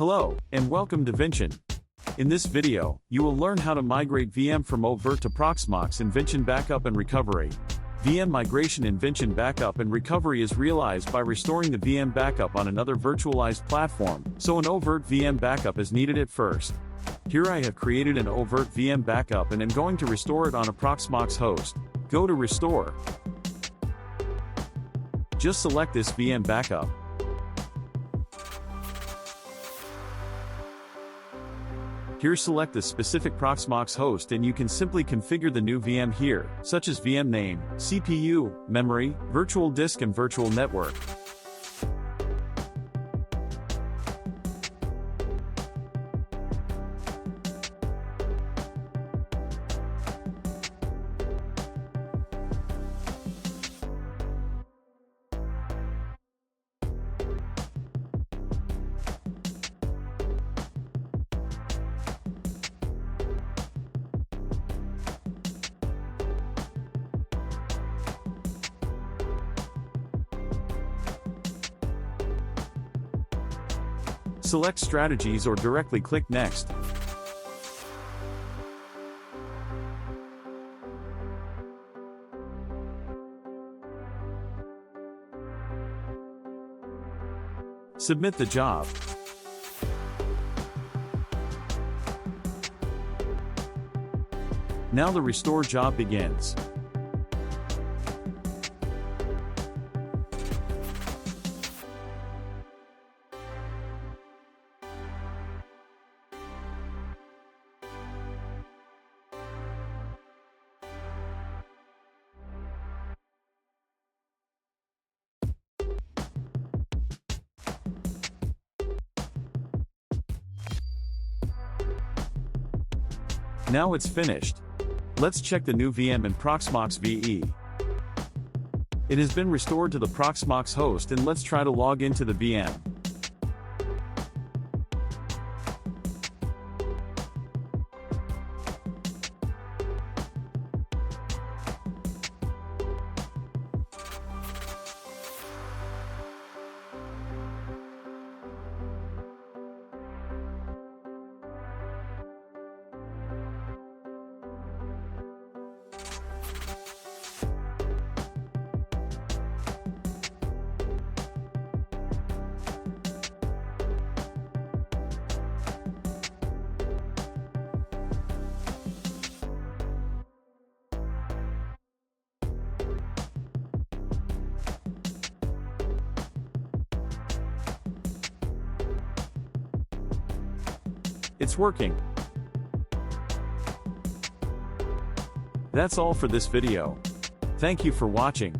Hello, and welcome to Vinchin. In this video, you will learn how to migrate VM from oVirt to Proxmox in Vinchin Backup and Recovery. VM migration in Vinchin Backup and Recovery is realized by restoring the VM backup on another virtualized platform, so an oVirt VM backup is needed at first. Here I have created an oVirt VM backup and am going to restore it on a Proxmox host. Go to Restore. Just select this VM backup. Here select the specific Proxmox host and you can simply configure the new VM here, such as VM name, CPU, memory, virtual disk and virtual network. Select Strategies or directly click Next. Submit the job. Now the restore job begins. Now it's finished. Let's check the new VM in Proxmox VE. It has been restored to the Proxmox host and let's try to log into the VM. It's working. That's all for this video. Thank you for watching.